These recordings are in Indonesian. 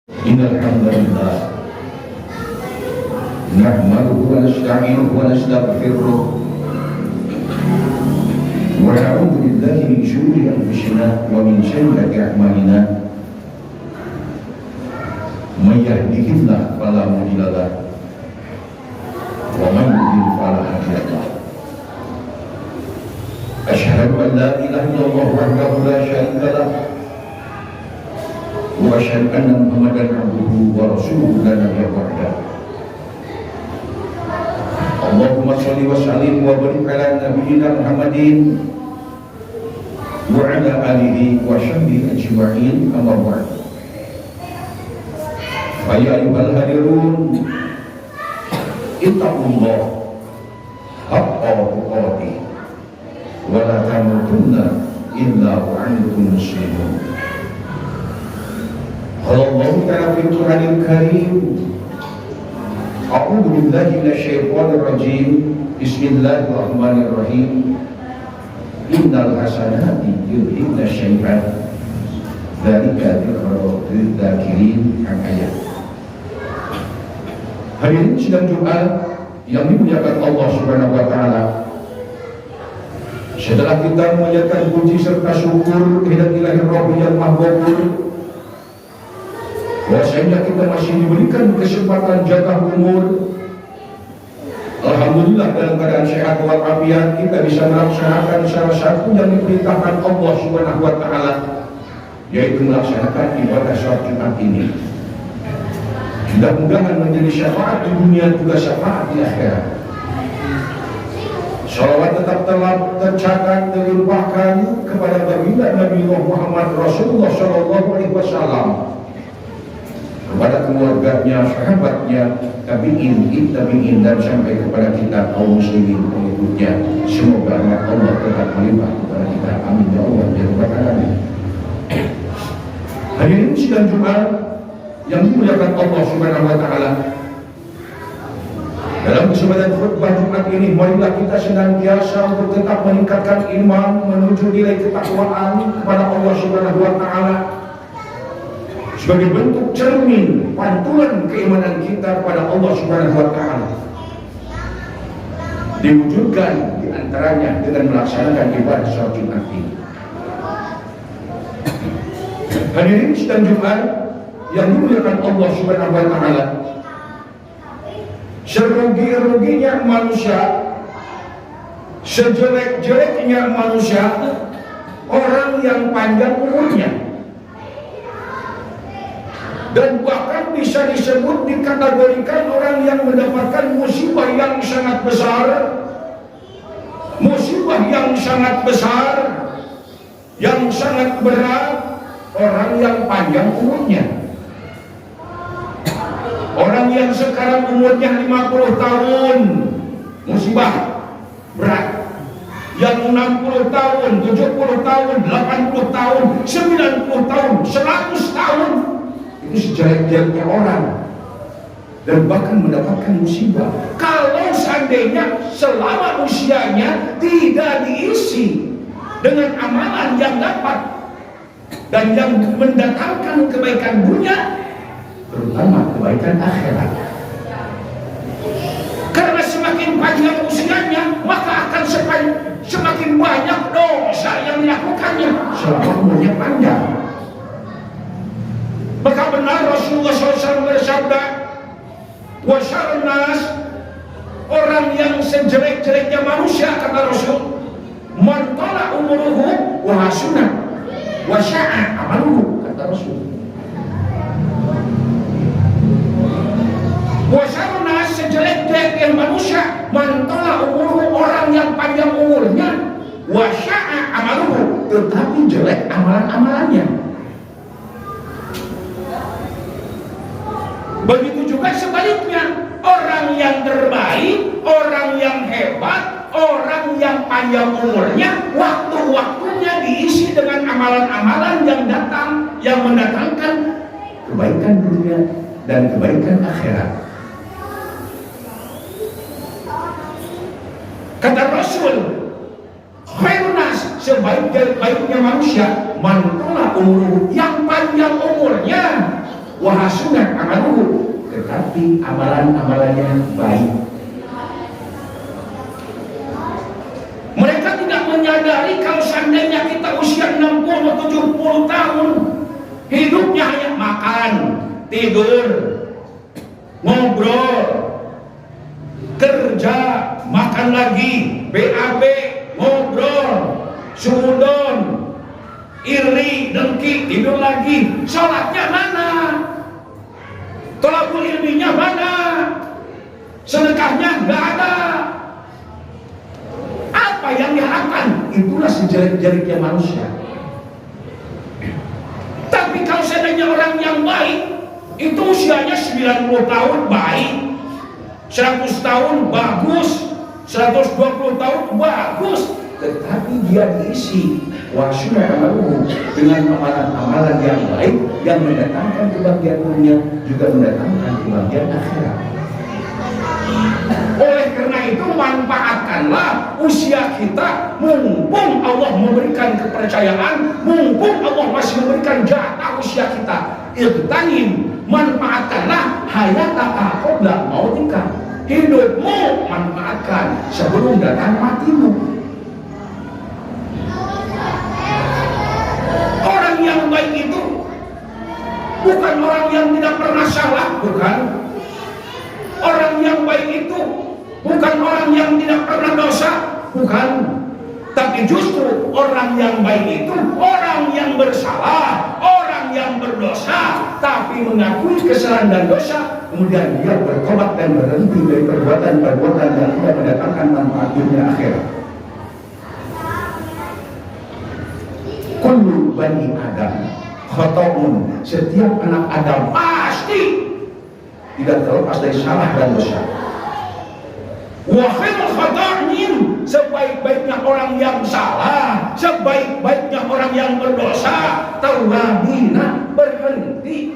Innal hamdalillah nahmaduhu wa nasta'inuhu wa nastaghfiruh wa na'udzu billahi min shururi anfusina wa min sayyiati a'malina. May yahdihillahu fala mudilla lahu wa man yudlil fala hadiya lahu. Asyhadu an la ilaha illallah wahdahu la syarika lahu wa asyhadu anna Muhammadan abduhu wa rasuluhu la nabiyya ba'dahu. Allahumma shalli wa sallim wa barik ala nabiyyina Muhammadin wa ala alihi wa sahbihi ajma'in, amma ba'd. Fa ya ayyuhal hadirun ittaqullah haqqa tuqatih wa la tamutunna illa wa antum muslimun. Allah Ta'ala fil Qur'anil Karim, a'udzu billahi minasyaitonir rajim. Bismillahirrahmanirrahim. Innal hasanati yudhibna syai'an dzalika dzikra lidzakirin. Ayat. Hadirin sidang Jumat yang dimuliakan Allah Subhanahu wa taala. Setelah kita memanjatkan puji serta syukur kehadirat Ilahi Rabbi yang Maha Ghafur, bahwasanya kita masih diberikan kesempatan jatah umur, alhamdulillah dalam keadaan sehat walafiat kita bisa melaksanakan salah satu yang diperintahkan Allah Subhanahu wa taala, yaitu melaksanakan ibadah sholat Jumat ini. Mudah-mudahan menjadi syafaat di dunia juga syafaat di akhirat. Shalawat tetap telah tercatat dilimpahkan kepada baginda Nabi Muhammad Rasulullah Shallallahu Alaihi Wasallam, kepada keluarganya, sahabatnya, tabi'in, tabi'in, dan sampai kepada kita kaum muslimin pengikutnya. Semoga rahmat Allah tetap melimpah kepada kita. Amin ya Allah ya Rabbal alamin. Hadirin sidang Jumat yang dimuliakan Allah Subhanahu wa taala, dalam kesempatan khutbah Jumat ini, marilah kita senantiasa untuk tetap meningkatkan iman menuju nilai ketakwaan kepada Allah Subhanahu wa taala, sebagai bentuk cermin pantulan keimanan kita kepada Allah Subhanahu wa taala, diwujudkan diantaranya dengan melaksanakan ibadah sholat Jumat ini. Hadirin sidang Jumat yang dimuliakan Allah Subhanahu wa taala, serugi-ruginya manusia, sejelek-jeleknya manusia, orang yang panjang umurnya, dan bahkan bisa disebut dikategorikan orang yang mendapatkan musibah yang sangat besar, musibah yang sangat besar, yang sangat berat, orang yang panjang umurnya. Orang yang sekarang umurnya 50 tahun musibah berat, yang 60 tahun, 70 tahun, 80 tahun, 90 tahun, 100 tahun, itu sejelek-jeleknya orang, dan bahkan mendapatkan musibah kalau seandainya selama usianya tidak diisi dengan amalan yang dapat dan yang mendatangkan kebaikan dunia, terutama kebaikan akhirat. Karena semakin panjang usianya, maka akan semakin banyak dosa yang dilakukannya selama umurnya panjang. Maka benar Rasulullah SAW bersabda, wa syarrun nas, orang yang sejelek-jeleknya manusia, kata Rasul, man tala umuruhu wa hasuna wa sya'a amaluhu, kata Rasul. Wa syarrun nas, sejelek-jeleknya manusia, man tala umuruhu, orang yang panjang umurnya, wa sya'a amaluhu, tetapi jelek amalan-amalannya. Begitu juga sebaliknya, orang yang terbaik, orang yang hebat, orang yang panjang umurnya, waktu-waktunya diisi dengan amalan-amalan yang datang, yang mendatangkan kebaikan dunia dan kebaikan akhirat. Kata Rasul, khairun nas, sebaik-baiknya manusia, man tala umur, yang panjang umurnya, wa hasunat amaluhu, tetapi amalan-amalannya baik. Mereka tidak menyadari kalau seandainya kita usia 60 atau 70 tahun, hidupnya hanya makan, tidur, ngobrol, kerja, makan lagi, BAB, ngobrol, sudon, iri, dengki, tidur lagi. Salatnya mana? Tolakul ilminya mana? Sedekahnya nggak ada. Apa yang diharapkan? Itulah sejelek-jeleknya manusia. Tapi kalau seandainya orang yang baik, itu usianya 90 tahun baik, 100 tahun bagus, 120 tahun bagus, tetapi dia diisi wasunat amaluhu dengan amalan-amalan yang baik yang mendatangkan kebahagiaan dunia juga mendatangkan kebahagiaan akhirat. Oleh karena itu manfaatkanlah usia kita, mumpung Allah memberikan kepercayaan, mumpung Allah masih memberikan jatah usia kita. Iqtanim, manfaatkanlah hayataka qabla mautika, hidupmu manfaatkan sebelum datang matimu. Orang yang baik itu bukan orang yang tidak pernah salah, bukan. Orang yang baik itu bukan orang yang tidak pernah dosa, bukan. Tapi justru orang yang baik itu orang yang bersalah, orang yang berdosa, tapi mengakui kesalahan dan dosa, kemudian dia bertobat dan berhenti dari perbuatan-perbuatan yang tidak mendatangkan manfaat dunia akhirat. Kullu bani Adam khata'un, setiap anak Adam pasti tidak terlepas dari salah dan dosa. Wa khairul khata'in, sebaik-baiknya orang yang salah, sebaik-baiknya orang yang berdosa, tawabina, berhenti,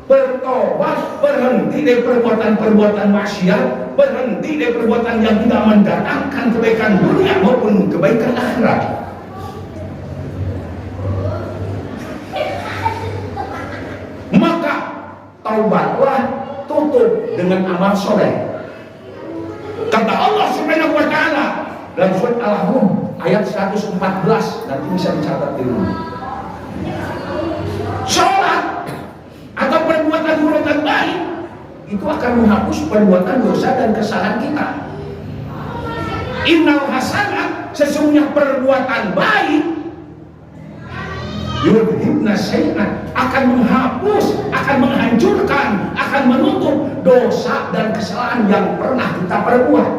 bertobat, berhenti dari perbuatan-perbuatan maksiat, berhenti dari perbuatan yang tidak mendatangkan kebaikan dunia maupun kebaikan akhirat. Maka taubatlah, tutup dengan amal soleh. Kata Allah Subhanahu wa Ta'ala dalam surat Al-Rum ayat 114, nanti bisa dicatat di rumah. Sholat atau perbuatan-perbuatan baik itu akan menghapus perbuatan dosa dan kesalahan kita. Innal hasanat, sesungguhnya perbuatan baik, yudhibna syai'an, akan menghapus, akan menghancurkan, akan menutup dosa dan kesalahan yang pernah kita perbuat.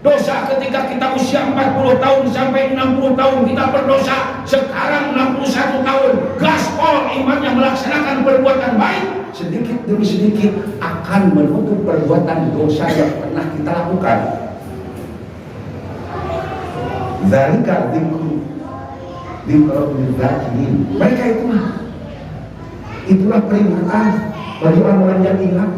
Dosa ketika kita usia 40 tahun sampai 60 tahun kita berdosa, sekarang 61 tahun gaspol imannya melaksanakan perbuatan baik, sedikit demi sedikit akan menutup perbuatan dosa yang pernah kita lakukan. Dzalika dzikru mereka itulah peringatan bagi orang-orang yang ingat.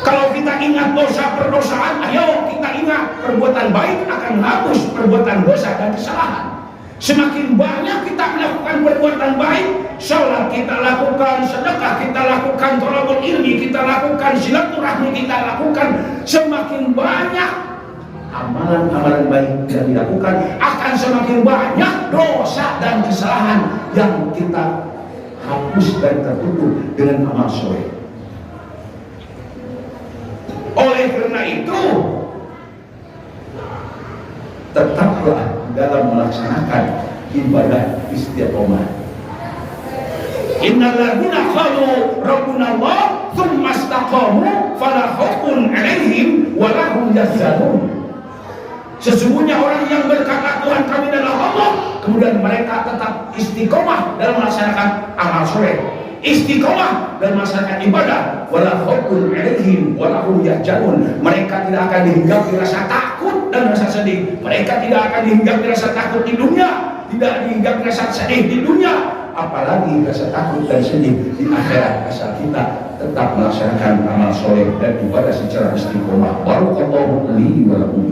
Kalau kita ingat dosa perdosaan, ayo kita ingat perbuatan baik akan hapus perbuatan dosa dan kesalahan. Semakin banyak kita melakukan perbuatan baik, sholat kita lakukan, sedekah kita lakukan, thalabul ilmi kita lakukan, silaturahmi kita lakukan, semakin banyak amalan-amalan baik yang dilakukan, akan semakin banyak dosa dan kesalahan yang kita hapus dan tertutup dengan amal soleh. Oleh karena itu, tetaplah dalam melaksanakan ibadah istiqomah. Innal ladzina qalu rabbuna Allah tsumma istaqamu fala khaufun 'alaihim wa lahum yahzanun. Sesungguhnya orang yang berkata Tuhan kami adalah Allah, kemudian mereka tetap istiqomah dalam melaksanakan amal soleh, istiqomah dalam melaksanakan ibadah, wala khaufun 'alaihim wa lahum yahzanun. Mereka tidak akan dihinggapi rasa takut dan rasa sedih. Mereka tidak akan dihinggapi rasa takut di dunia, tidak dihinggapi rasa sedih di dunia, apalagi rasa takut dan sedih di akhirat, asal kita tetap melaksanakan amal soleh dan ibadah secara istiqomah. Barakallahu li wa lakum.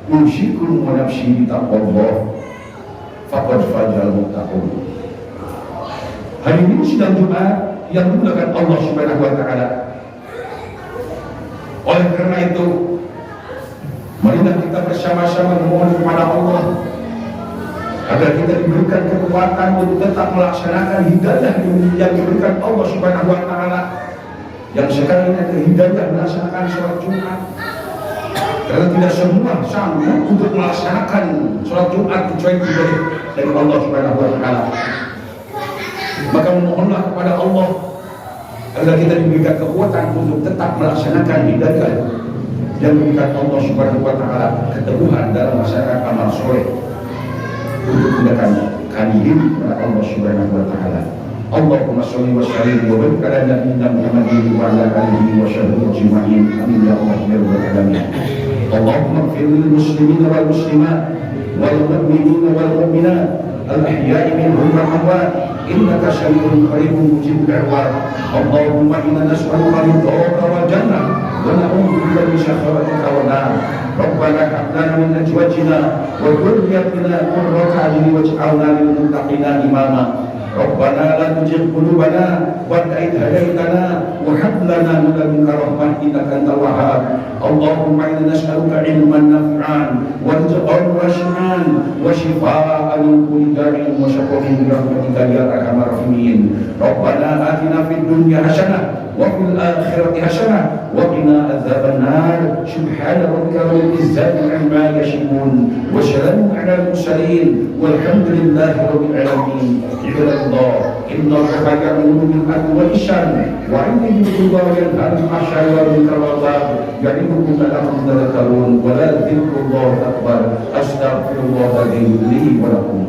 Usikum wa nafsi bitaqwallah faqad fazal muttaqun. Hari ini sidang Jumat yang dimuliakan Allah Subhanahu wa taala. Oleh karena itu, marilah kita bersama-sama memohon kepada Allah agar kita diberikan kekuatan untuk tetap melaksanakan hidayah yang diberikan Allah Subhanahu wa taala, yang sekarang ini hidayah melaksanakan sholat Jumat. Karena tidak semua sanggup untuk melaksanakan sholat Jumat kecuali dari Allah Subhanahu wa taala. Maka memohonlah kepada Allah agar kita diberikan kekuatan untuk tetap melaksanakan hidayah yang diberikan Allah Subhanahu wa taala, keteguhan dalam melaksanakan amal soleh untuk mendekatkan diri kepada Allah Subhanahu wa taala. Allahumma shalli wa sallim wa barik ala nabiyyina Muhammadin wa ala alihi wa sahbihi ajma'in. Amin ya Allah ya rabbal alamin. Allahumma ighfir lil muslimina wal muslimat wal mu'minina wal mu'minat al-ahya'i minhum wal amwat innaka sami'un qaribun mujibud da'wat. Allahumma inna nas'aluka ridhaka wal jannah wa na'udzu bika min sakhhatika wan nar. Rabbana hab lana min azwajina wa dhurriyyatina qurrata a'yun waj'alna lil muttaqina imama. Rabbana la tuzigh qulubana ba'da idh hadaytana wa hab lana min ladunka rahmah innaka antal wahhab. Allahumma inna nas'aluka ilman nafi'an wa rizqan wasi'an wa shifaa'an min kulli da'in wa shifaan bi rahmatika ya arhamar rahimin. Rabbana atina fid dunya hasanah wa fil akhirati hasanah wa qina adzaban nar. Subhana rabbika rabbil izzati amma yasifun wa salamun 'alal mursalin walhamdulillahi rabbil alamin. Allah inna allaha ya'muru bil 'adli wal ihsan wa yu'ti wa yanha 'anil fahsya'i wal munkari wal baghi ya'idukum la'allakum tadhakkarun wa la dzikrullahi akbar. Astaghfirullahaladzim li wa lakum.